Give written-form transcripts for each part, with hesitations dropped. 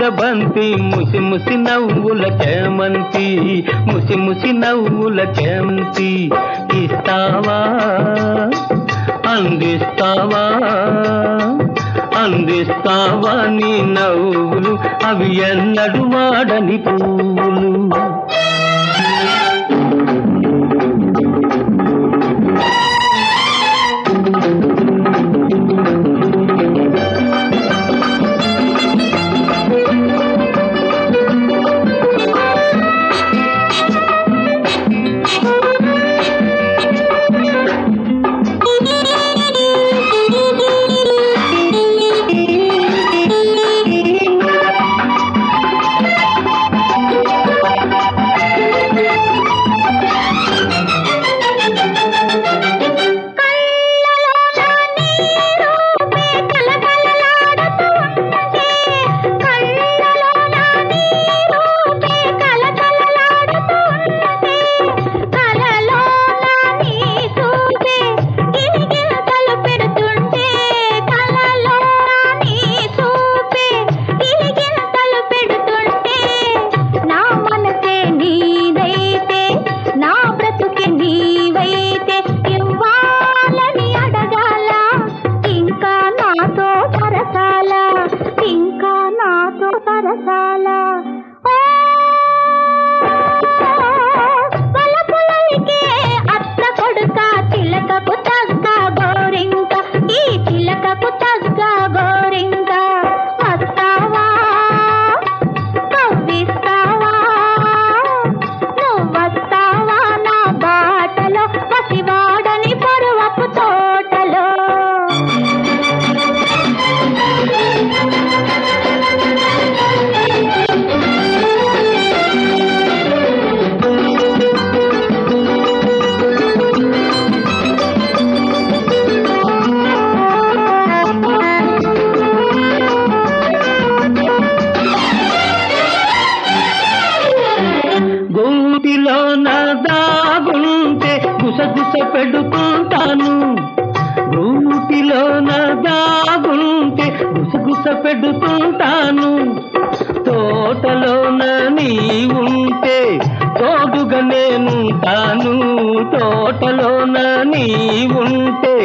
ముద్దబంతి ముసి ముసి నవ్వుల చేమంతి ముసి ముసి నవ్వుల చేమంతి ఇస్తావా అందిస్తావా అందిస్తావా నీ నవ్వులు అవి ఎన్నడు వాడని పువ్వులు దాగుంటే గుసగుస పెడుతుంటాను గూటిలోన దాగుంటే గుసగుస పెడుతుంటాను తోటలోన నీ ఉంటే తోడుగా నేనుంటాను తోటలోన నీ ఉంటే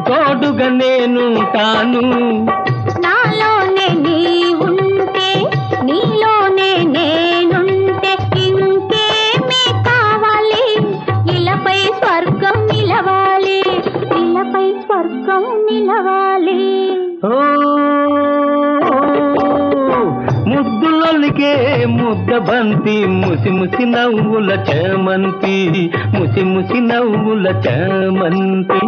తోడుగా నేనుంటాను నాలోనే నీ ఉంటే నీలోనే నేనుంటే ఇంకేమీ కావాలి ఇలపై స్వర్గం నిలవాలి ఇలపై స్వర్గం నిలవాలి ముద్దులకే ముద్దబంతి ముసి ముసి నవ్వుల చేమంతి ముసి ముసి నవ్వుల చేమంతి